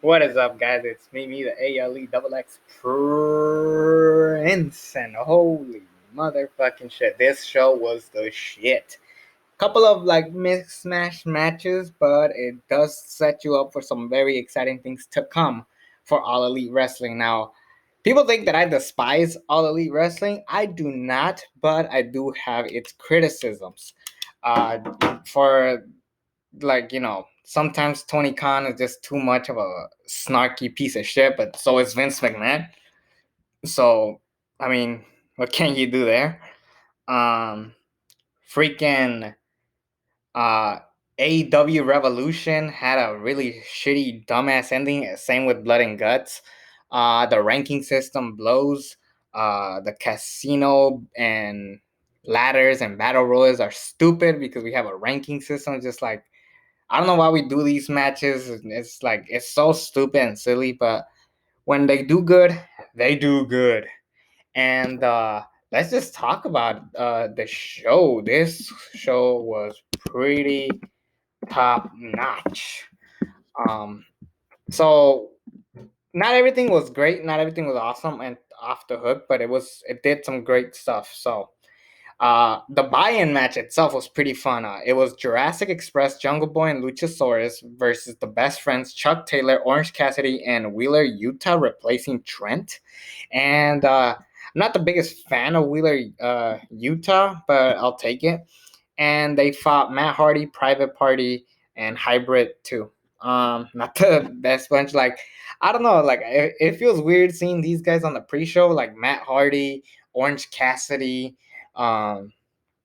What is up, guys? It's me, the ALE double X Prince, and holy motherfucking shit, this show was the shit. Couple of like mixed smash matches, but it does set you up for some very exciting things to come for All Elite Wrestling. Now, people think that I despise All Elite Wrestling. I do not, but I do have its criticisms. For sometimes Tony Khan is just too much of a snarky piece of shit, but so is Vince McMahon. So, I mean, what can you do there? Um, freaking uh, AEW Revolution had a really shitty, dumbass ending. Same with Blood and Guts. The ranking system blows. The casino and ladders and battle royals are stupid because we have a ranking system. Just like, I don't know why we do these matches. It's like it's so stupid and silly, but when they do good, they do good. And let's just talk about the show. This show was pretty top notch. Um, so not everything was great, not everything was awesome and off the hook, but it did some great stuff. So the buy-in match itself was pretty fun. It was Jurassic Express, Jungle Boy, and Luchasaurus versus the best friends Chuck Taylor, Orange Cassidy, and Wheeler Utah replacing Trent. And I'm not the biggest fan of Wheeler Utah, but I'll take it. And they fought Matt Hardy, Private Party, and Hybrid too. Not the best bunch. Like, I don't know. Like, it feels weird seeing these guys on the pre-show, like Matt Hardy, Orange Cassidy, um,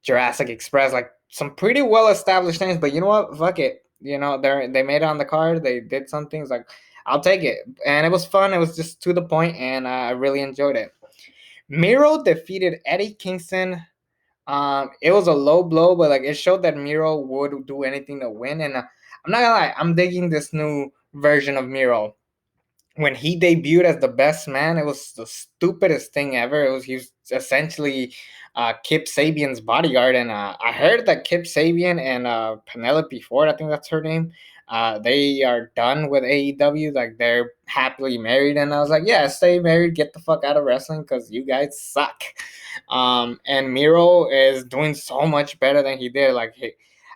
Jurassic Express, like some pretty well established things. But you know what? Fuck it. They made it on the card. They did some things. Like, I'll take it, and it was fun. It was just to the point, and I really enjoyed it. Mero defeated Eddie Kingston. It was a low blow, but like it showed that Mero would do anything to win. And I'm not gonna lie, I'm digging this new version of Mero. When he debuted as the best man, it was the stupidest thing ever. He was essentially Kip Sabian's bodyguard, and I heard that Kip Sabian and Penelope Ford, I think that's her name, they are done with AEW. Like they're happily married, and I was like, yeah, stay married, get the fuck out of wrestling because you guys suck. And Miro is doing so much better than he did.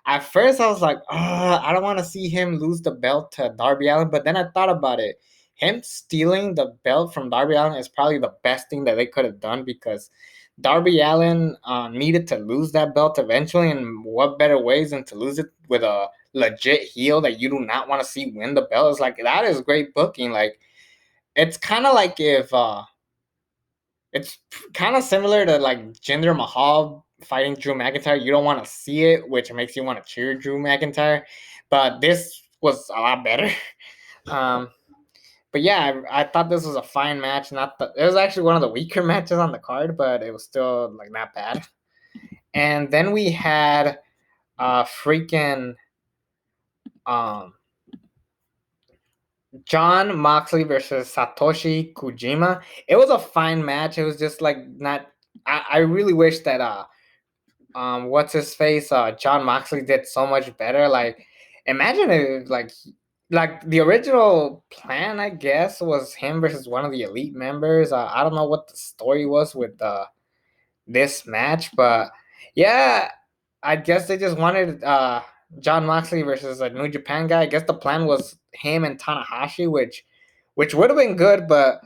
At first, I was like, I don't want to see him lose the belt to Darby Allin, but then I thought about it. Him stealing the belt from Darby Allin is probably the best thing that they could have done because Darby Allin needed to lose that belt eventually, and what better ways than to lose it with a legit heel that you do not want to see win the belt? It's like that is great booking. Like it's kind of like if it's kind of similar to like Jinder Mahal fighting Drew McIntyre. You don't want to see it, which makes you want to cheer Drew McIntyre, but this was a lot better. Um, but yeah, I thought this was a fine match. It was actually one of the weaker matches on the card, but it was still like not bad. And then we had freaking um John Moxley versus Satoshi Kujima. It was a fine match. It was just like not. I really wish that what's his face John Moxley did so much better. Like imagine if like the original plan, I guess, was him versus one of the elite members. I don't know what the story was with this match, but yeah, I guess they just wanted John Moxley versus a New Japan guy. I guess the plan was him and Tanahashi, which would have been good, but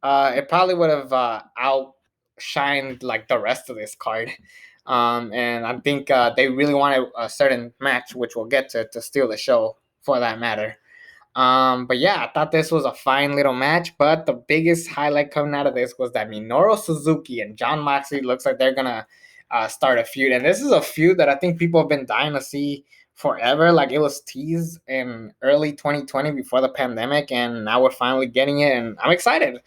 it probably would have outshined like the rest of this card. And I think they really wanted a certain match, which we'll get to steal the show for that matter. But yeah, I thought this was a fine little match. But the biggest highlight coming out of this was that Minoru Suzuki and John Moxley looks like they're gonna start a feud, and this is a feud that I think people have been dying to see forever. Like it was teased in early 2020 before the pandemic, and now we're finally getting it, and I'm excited.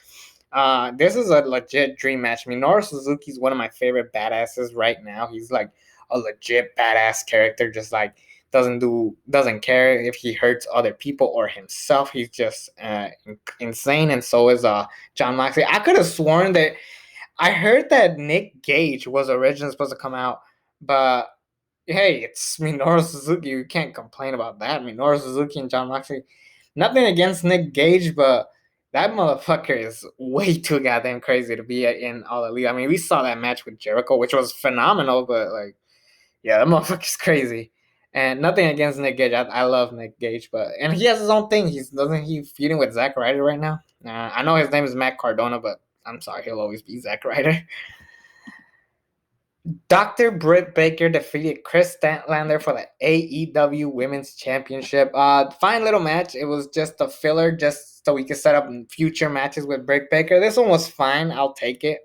This is a legit dream match. Minoru Suzuki is one of my favorite badasses right now. He's like a legit badass character, just like doesn't care if he hurts other people or himself. He's just insane, and so is John Moxley. I could have sworn that I heard that Nick Gage was originally supposed to come out, but hey, it's Minoru Suzuki. You can't complain about that. Minoru Suzuki and John Moxley. Nothing against Nick Gage, but that motherfucker is way too goddamn crazy to be in All Elite. I mean, we saw that match with Jericho, which was phenomenal, but like, yeah, that motherfucker's crazy. And nothing against Nick Gage. I love Nick Gage, but and he has his own thing. He's doesn't he feuding with Zack Ryder right now? I know his name is Matt Cardona, but I'm sorry, he'll always be Zack Ryder. Dr. Britt Baker defeated Chris Statlander for the AEW Women's Championship. Fine little match. It was just a filler, just so we could set up future matches with Britt Baker. This one was fine. I'll take it.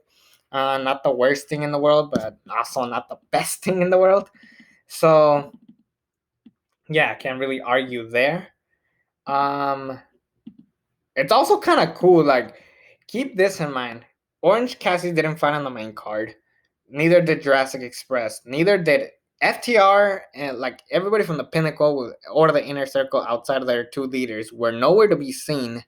Not the worst thing in the world, but also not the best thing in the world. So, yeah, I can't really argue there. It's also kind of cool. Like, keep this in mind. Orange Cassidy didn't fight on the main card. Neither did Jurassic Express. Neither did FTR, and like everybody from the Pinnacle or the Inner Circle outside of their two leaders were nowhere to be seen.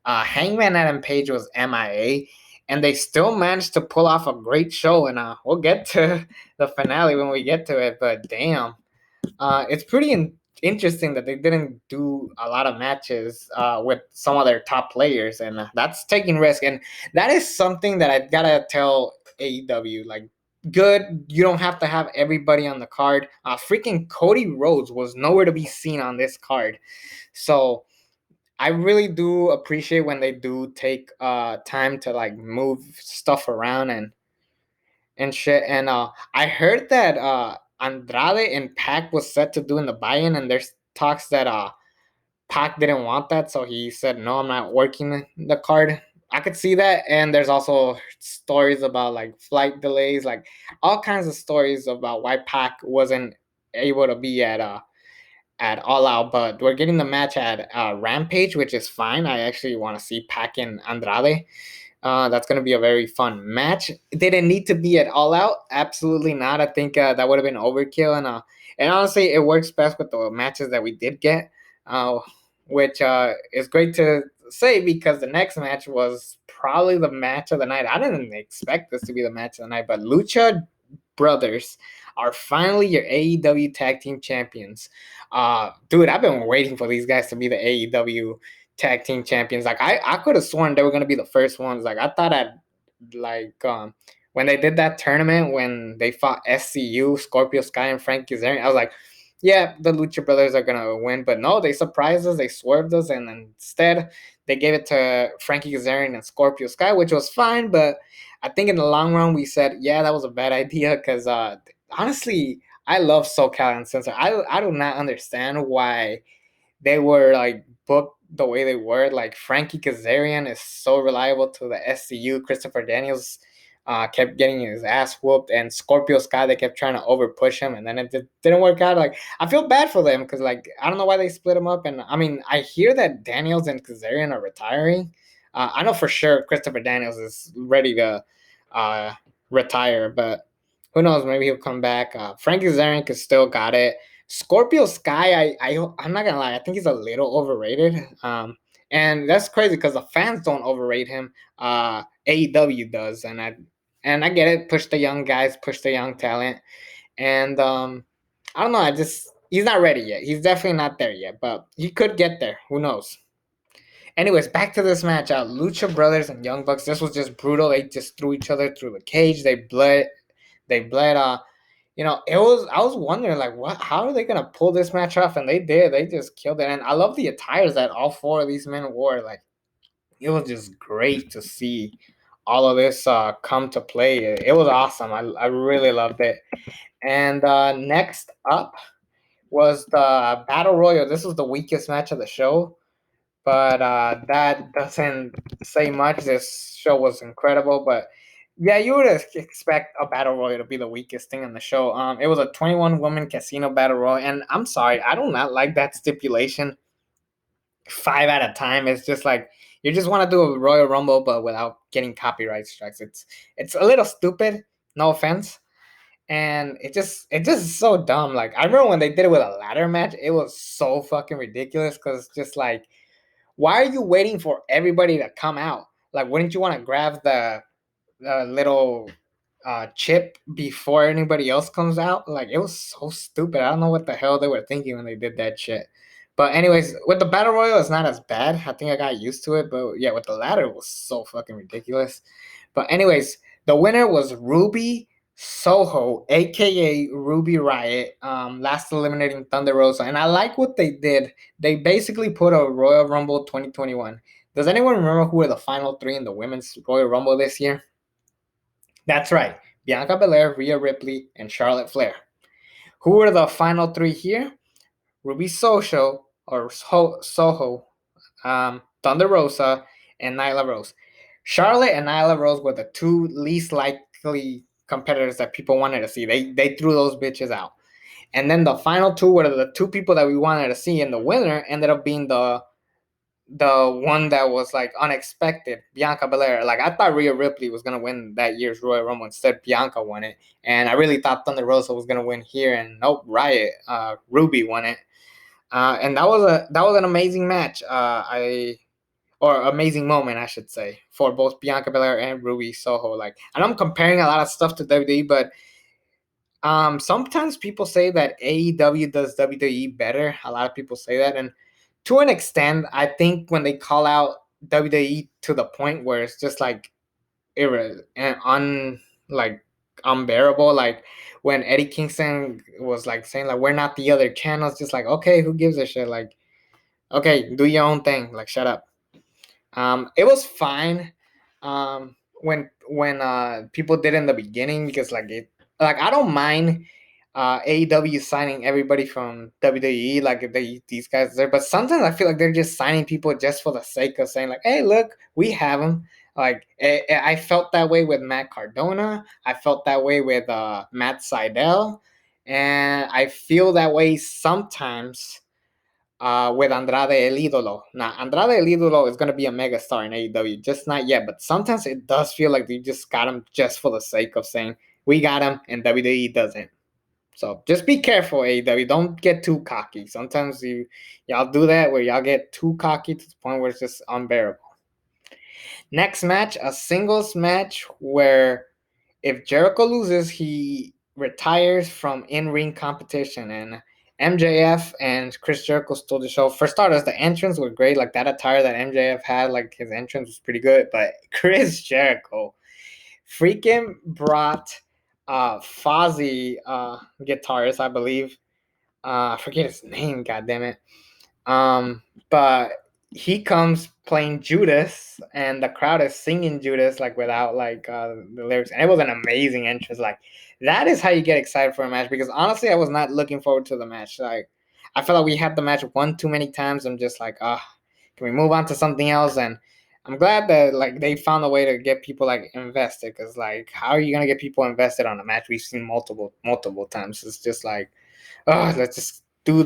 Hangman Adam Page was MIA, and they still managed to pull off a great show. And we'll get to the finale when we get to it. But damn, it's pretty interesting that they didn't do a lot of matches with some of their top players, and that's taking risk. And that is something that I gotta tell AEW, like, good, you don't have to have everybody on the card. Freaking Cody Rhodes was nowhere to be seen on this card, so I really do appreciate when they do take time to like move stuff around and shit. And I heard that Andrade and Pac was set to do in the buy-in, and there's talks that Pac didn't want that, so he said, "No, I'm not working the card." I could see that, and there's also stories about like flight delays, like all kinds of stories about why Pac wasn't able to be at All Out. But we're getting the match at Rampage, which is fine. I actually want to see Pac and Andrade. That's going to be a very fun match. Did it need to be at All Out? Absolutely not. I think that would have been overkill. And honestly, it works best with the matches that we did get, which is great to say because the next match was probably the match of the night. I didn't expect this to be the match of the night, but Lucha Brothers are finally your AEW Tag Team Champions. Dude, I've been waiting for these guys to be the AEW Tag Team Champions. Like I could have sworn they were gonna be the first ones. Like I thought when they did that tournament when they fought SCU, Scorpio Sky, and Frankie Kazarian, I was like, yeah, the Lucha Brothers are gonna win. But no, they surprised us, they swerved us, and instead they gave it to Frankie Kazarian and Scorpio Sky, which was fine. But I think in the long run, we said, yeah, that was a bad idea because honestly, I love SoCal and Censor. I do not understand why they were like booked the way they were. Like Frankie Kazarian is so reliable to the SCU. Christopher Daniels kept getting his ass whooped, and Scorpio Sky, they kept trying to over push him, and then it didn't work out. Like I feel bad for them because like I don't know why they split him up. And I mean, I hear that Daniels and Kazarian are retiring. I know for sure Christopher Daniels is ready to uh, retire, but who knows? Maybe he'll come back. Frankie Kazarian could still got it. Scorpio Sky, I'm not gonna lie, I think he's a little overrated. And that's crazy because the fans don't overrate him. AEW does, and I get it. Push the young guys, push the young talent, and I don't know. He's not ready yet. He's definitely not there yet, but he could get there. Who knows? Anyways, back to this match. Lucha Brothers and Young Bucks. This was just brutal. They just threw each other through the cage. They bled. They bled. It was. I was wondering, like, what? How are they gonna pull this match off? And they did. They just killed it. And I love the attires that all four of these men wore. Like, it was just great to see all of this come to play. It was awesome. I really loved it. And next up was the Battle Royal. This was the weakest match of the show, but that doesn't say much. This show was incredible, but yeah, you would expect a battle royal to be the weakest thing on the show. It was a 21 woman casino battle royal, and I'm sorry, I do not like that stipulation. 5 at a time. It's just like you just want to do a Royal Rumble, but without getting copyright strikes. It's a little stupid. No offense. And it just is so dumb. Like I remember when they did it with a ladder match, it was so fucking ridiculous because just like why are you waiting for everybody to come out? Like, wouldn't you want to grab the little chip before anybody else comes out? Like, it was so stupid. I don't know what the hell they were thinking when they did that shit. But anyways, with the battle royal, it's not as bad. I think I got used to it. But yeah, with the ladder, it was so fucking ridiculous. But anyways, the winner was Ruby Soho, aka Ruby Riot, last eliminating Thunder Rosa. And I like what they did. They basically put a Royal Rumble 2021. Does anyone remember who were the final three in the women's Royal Rumble this year? That's right. Bianca Belair, Rhea Ripley, and Charlotte Flair. Who were the final three here? Ruby Soho, or Soho, Thunder Rosa, and Nyla Rose. Charlotte and Nyla Rose were the two least likely competitors that people wanted to see. They threw those bitches out. And then the final two were the two people that we wanted to see, and the winner ended up being the one that was like unexpected, Bianca Belair. Like I thought Rhea Ripley was gonna win that year's Royal Rumble. Instead, Bianca won it, and I really thought Thunder Rosa was gonna win here, and nope, Riot, Ruby won it. And that was an amazing match. Or amazing moment, I should say, for both Bianca Belair and Ruby Soho. Like, and I'm comparing a lot of stuff to WWE, but sometimes people say that AEW does WWE better. A lot of people say that, and to an extent, I think when they call out WWE to the point where it's just like like unbearable, like when Eddie Kingston was like saying like we're not the other channels, just like okay, who gives a shit? Like okay, do your own thing, like shut up. It was fine when people did in the beginning because like I don't mind AEW signing everybody from WWE like these guys there, but sometimes I feel like they're just signing people just for the sake of saying like, hey, look, we have them. Like I felt that way with Matt Cardona. I felt that way with Matt Sydal, and I feel that way sometimes with Andrade El Idolo. Now, Andrade El Idolo is going to be a mega star in AEW, just not yet. But sometimes it does feel like they just got him just for the sake of saying, we got him, and WWE doesn't. So just be careful, AEW. Don't get too cocky. Sometimes y'all do that where y'all get too cocky to the point where it's just unbearable. Next match, a singles match where if Jericho loses, he retires from in-ring competition. And MJF and Chris Jericho stole the show. For starters, the entrance was great. Like that attire that MJF had, like his entrance was pretty good. But Chris Jericho freaking brought Fozzy guitarist, I believe. I forget his name, goddammit. But he comes playing Judas, and the crowd is singing Judas like without like the lyrics, and it was an amazing entrance. Like that is how you get excited for a match. Because honestly, I was not looking forward to the match. Like I felt like we had the match one too many times. I'm just like, can we move on to something else? And I'm glad that like they found a way to get people like invested. Because like, how are you gonna get people invested on a match we've seen multiple times? It's just like, let's just do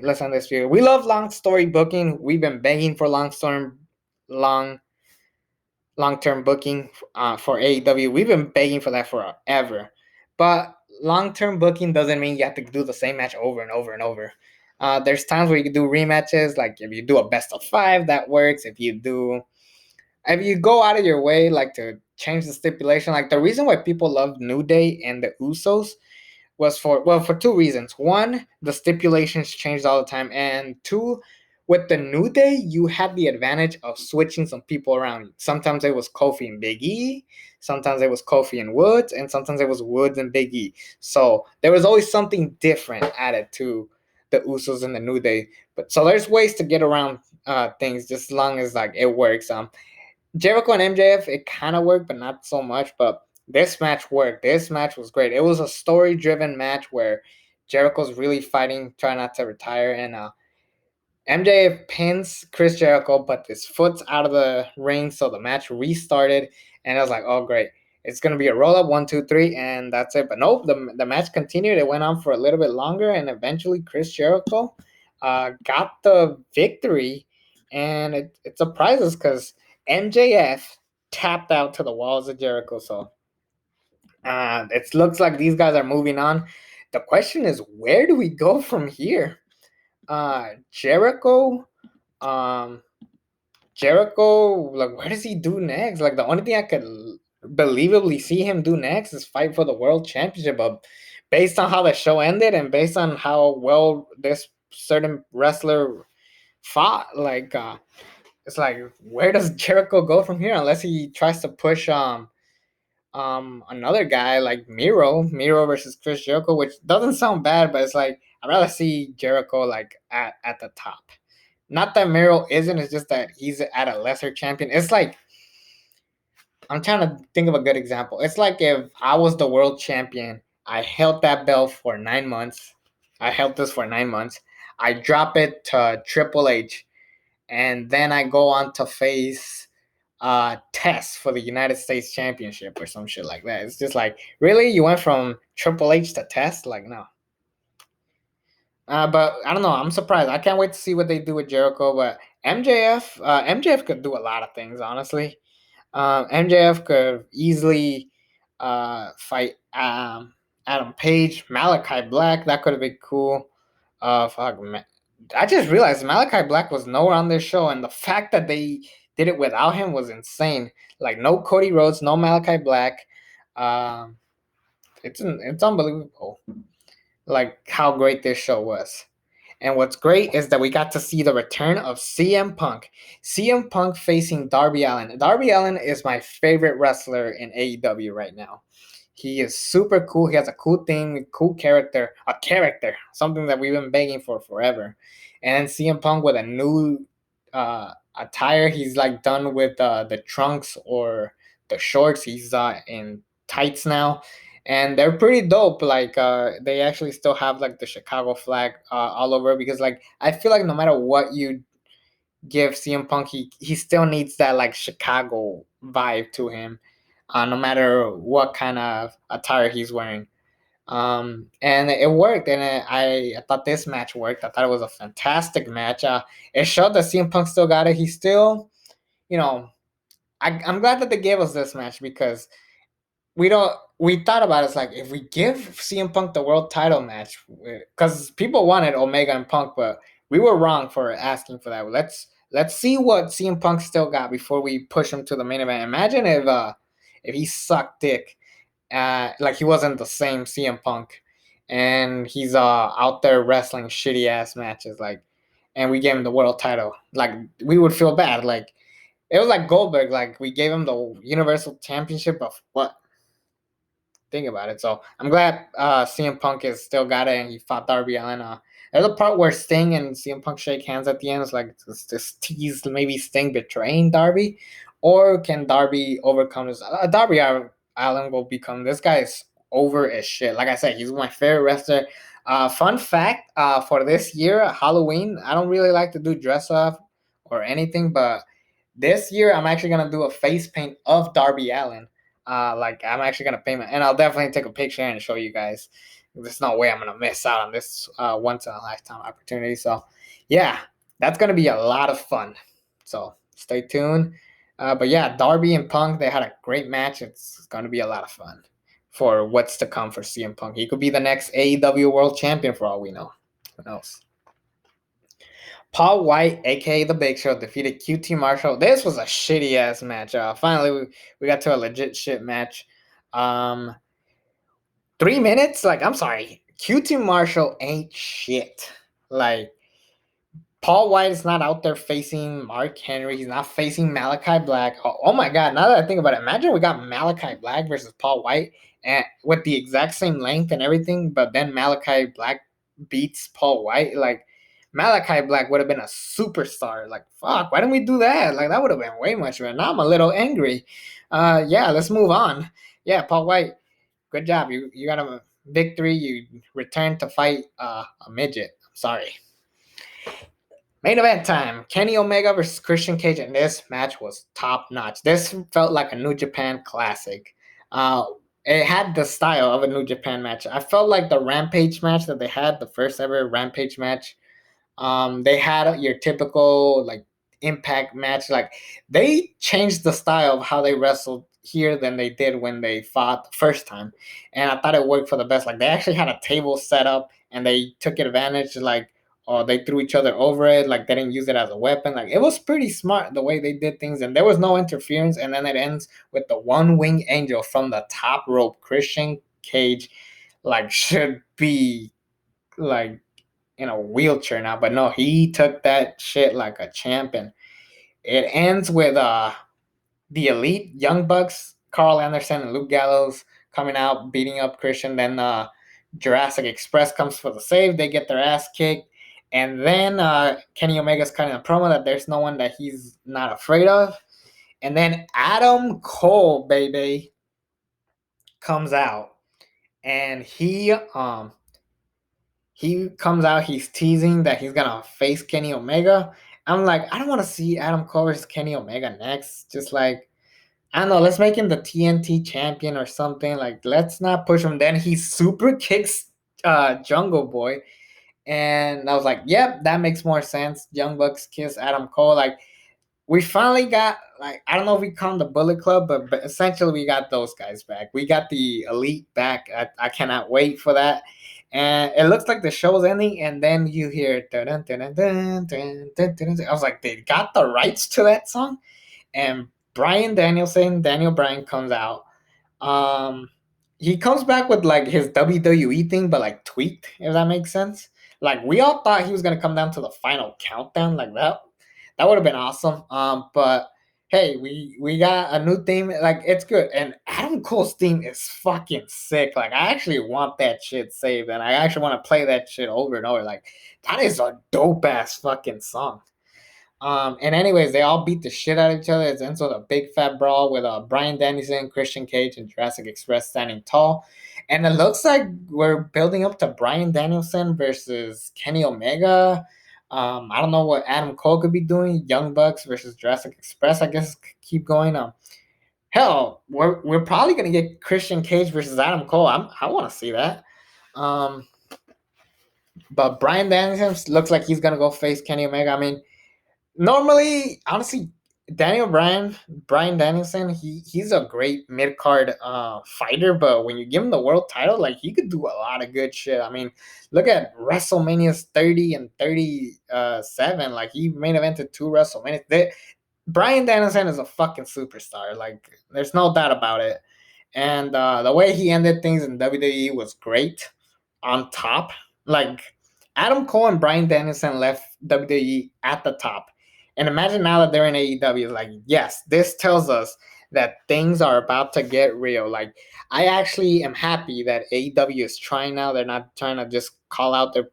let's end this video. We love long story booking. We've been begging for long term booking for AEW. We've been begging for that forever. But long term booking doesn't mean you have to do the same match over and over and over. There's times where you can do rematches, like if you do a best of 5, that works. If you go out of your way like to change the stipulation, like the reason why people love New Day and the Usos was for two reasons. One, the stipulations changed all the time, and two, with the New Day, you had the advantage of switching some people around. Sometimes it was Kofi and Big E, sometimes it was Kofi and Woods, and sometimes it was Woods and Big E. So there was always something different added to the Usos and the New Day. But so there's ways to get around things, just as long as like it works. Jericho and MJF, it kind of worked, but not so much. But this match worked. This match was great. It was a story-driven match where Jericho's really fighting, trying not to retire, and MJF pins Chris Jericho, but his foot's out of the ring, so the match restarted, and I was like, oh, great. It's going to be a roll-up, 1, 2, 3, and that's it. But nope, the match continued. It went on for a little bit longer, and eventually Chris Jericho got the victory, and it surprised us because MJF tapped out to the walls of Jericho, so it looks like these guys are moving on. The question is, where do we go from here? Jericho, like, where does he do next? Like, the only thing I could believably see him do next is fight for the world championship. But based on how the show ended and based on how well this certain wrestler fought. Like it's like, where does Jericho go from here unless he tries to push another guy like Mero versus Chris Jericho, which doesn't sound bad, but it's like I'd rather see Jericho like at the top. Not that Mero isn't, it's just that he's at a lesser champion. It's like, I'm trying to think of a good example. It's like if I was the world champion, I held that belt for 9 months. I held this for 9 months. I drop it to Triple H, and then I go on to face Test for the United States Championship or some shit like that. It's just like, really? You went from Triple H to Test? Like, no. But I don't know. I'm surprised. I can't wait to see what they do with Jericho. But MJF could do a lot of things, honestly. MJF could easily fight Adam Page, Malachi Black. That could have been cool. Fuck, man. I just realized Malachi Black was nowhere on this show, and the fact that they did it without him was insane. Like, no Cody Rhodes, no Malachi Black. Um, it's unbelievable. Like, how great this show was. And what's great is that we got to see the return of CM Punk. CM Punk facing Darby Allin. Darby Allin is my favorite wrestler in AEW right now. He is super cool. He has a cool thing, cool character, something that we've been begging for forever. And CM Punk with a new attire. He's like done with the trunks or the shorts. He's in tights now, and they're pretty dope. Like they actually still have like the Chicago flag all over, because like I feel like no matter what you give CM Punk, he still needs that like Chicago vibe to him, no matter what kind of attire he's wearing. And it worked, and I thought this match worked. I thought it was a fantastic match. It showed that CM Punk still got it. He still, you know, I'm glad that they gave us this match, because we thought about it, it's like, if we give CM Punk the world title match, because people wanted Omega and Punk, but we were wrong for asking for that. Let's see what CM Punk still got before we push him to the main event. Imagine if he sucked dick, like he wasn't the same CM Punk, and he's out there wrestling shitty ass matches, like, and we gave him the world title. Like, we would feel bad. Like, it was like Goldberg, like we gave him the Universal Championship of what? Think about it. So I'm glad CM Punk is still got it, and he fought Darby Allin. There's a part where Sting and CM Punk shake hands at the end. It's like this tease, maybe Sting betraying Darby, or can Darby overcome this? Darby Allin will become, this guy is over as shit. Like I said, he's my favorite wrestler. Fun fact for this year, Halloween, I don't really like to do dress up or anything, but this year I'm actually gonna do a face paint of Darby Allin. Like, I'm actually gonna pay and I'll definitely take a picture and show you guys. There's no way I'm gonna miss out on this once in a lifetime opportunity. So yeah, that's gonna be a lot of fun. So stay tuned. But yeah, Darby and Punk, they had a great match. It's gonna be a lot of fun for what's to come for CM Punk. He could be the next AEW World Champion for all we know. Who knows? Paul White, aka The Big Show, defeated QT Marshall. This was a shitty ass match. Finally, we got to a legit shit match. 3 minutes? Like, I'm sorry. QT Marshall ain't shit. Like, Paul White is not out there facing Mark Henry. He's not facing Malachi Black. Oh my God. Now that I think about it, imagine we got Malachi Black versus Paul White, and with the exact same length and everything, but then Malachi Black beats Paul White. Like, Malachi Black would have been a superstar. Like, fuck, why didn't we do that? Like, that would have been way much better. Now I'm a little angry. Yeah, let's move on. Yeah, Paul White, good job. You got a victory. You returned to fight a midget. I'm sorry. Main event time. Kenny Omega versus Christian Cage, and this match was top notch. This felt like a New Japan classic. It had the style of a New Japan match. I felt like the Rampage match that they had, the first ever Rampage match. They had your typical like Impact match. Like, they changed the style of how they wrestled here than they did when they fought the first time, and I thought it worked for the best. Like, they actually had a table set up, and they took advantage. Like, or they threw each other over it. Like, they didn't use it as a weapon. Like, it was pretty smart the way they did things, and there was no interference. And then it ends with the one wing angel from the top rope. Christian Cage, like, should be like in a wheelchair now, but no, he took that shit like a champ. And it ends with the Elite, Young Bucks, Carl Anderson and Luke Gallows coming out, beating up Christian. Then Jurassic Express comes for the save. They get their ass kicked. And then Kenny Omega's cutting a promo that there's no one that he's not afraid of. And then Adam Cole, baby, comes out. And he comes out, he's teasing that he's gonna face Kenny Omega. I'm like, I don't want to see Adam Cole versus Kenny Omega next. Just like, I don't know, let's make him the TNT champion or something. Like, let's not push him. Then he super kicks Jungle Boy. And I was like, yep, that makes more sense. Young Bucks kiss Adam Cole. Like, we finally got, like, I don't know if we call them the Bullet Club, but essentially we got those guys back. We got the Elite back. I cannot wait for that. And it looks like the show's ending, and then you hear dun, dun, dun, dun, dun, dun, dun, dun. I was like, they got the rights to that song. And Daniel Bryan comes out. He comes back with like his WWE thing, but like tweaked, if that makes sense. Like, we all thought he was gonna come down to the final countdown like that. That would have been awesome. But hey, we got a new theme. Like, it's good. And Adam Cole's theme is fucking sick. Like, I actually want that shit saved, and I actually want to play that shit over and over. Like, that is a dope ass fucking song. And anyways, they all beat the shit out of each other. It ends with a big fat brawl with Bryan Danielson, Christian Cage, and Jurassic Express standing tall. And it looks like we're building up to Bryan Danielson versus Kenny Omega. I don't know what Adam Cole could be doing. Young Bucks versus Jurassic Express, I guess, keep going. Hell, we're probably gonna get Christian Cage versus Adam Cole. I want to see that. But Bryan Danielson looks like he's gonna go face Kenny Omega. I mean, normally, honestly, Bryan Danielson, he's a great mid card fighter, but when you give him the world title, like, he could do a lot of good shit. I mean, look at WrestleMania's 30 and 37. Like, he main evented 2 WrestleManias. Bryan Danielson is a fucking superstar. Like, there's no doubt about it. And the way he ended things in WWE was great. On top, like, Adam Cole and Bryan Danielson left WWE at the top. And imagine now that they're in AEW, like, yes, this tells us that things are about to get real. Like, I actually am happy that AEW is trying now. They're not trying to just call out their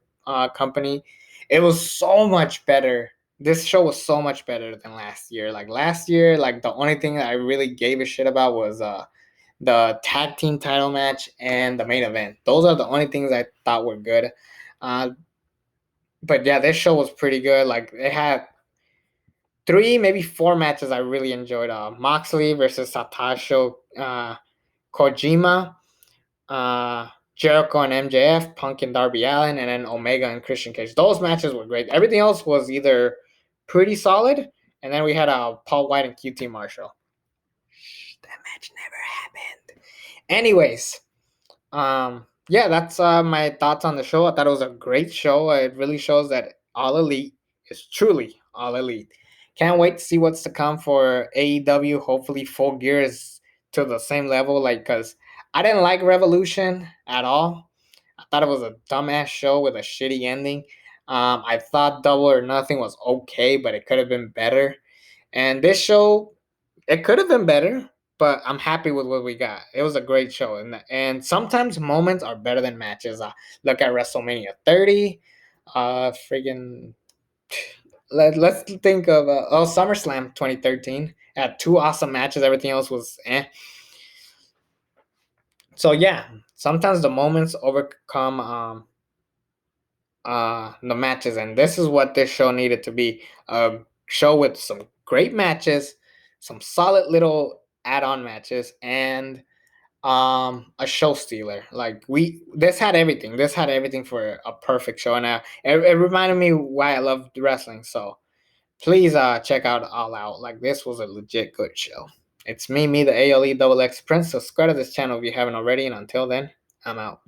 company. It was so much better. This show was so much better than last year. Like, last year, like, the only thing that I really gave a shit about was the tag team title match and the main event. Those are the only things I thought were good. But yeah, this show was pretty good. Like, they had 3, maybe 4 matches I really enjoyed. Moxley versus Satoshi, Kojima, Jericho and MJF, Punk and Darby Allin, and then Omega and Christian Cage. Those matches were great. Everything else was either pretty solid, and then we had Paul White and QT Marshall. That match never happened. Anyways, yeah, that's my thoughts on the show. I thought it was a great show. It really shows that All Elite is truly All Elite. Can't wait to see what's to come for AEW. Hopefully, Full Gear is to the same level. Like, because I didn't like Revolution at all. I thought it was a dumbass show with a shitty ending. I thought Double or Nothing was okay, but it could have been better. And this show, it could have been better, but I'm happy with what we got. It was a great show, and sometimes moments are better than matches. Look at WrestleMania 30. Friggin' let's think of SummerSlam 2013. Had 2 awesome matches. Everything else was eh. So yeah, sometimes the moments overcome the matches, and this is what this show needed to be: a show with some great matches, some solid little add-on matches, and a show stealer. Like, this had everything. This had everything for a perfect show, and it reminded me why I love wrestling. So please check out All Out. Like, this was a legit good show. It's me, the ALE Double X Prince. Subscribe to this channel if you haven't already, and until then, I'm out.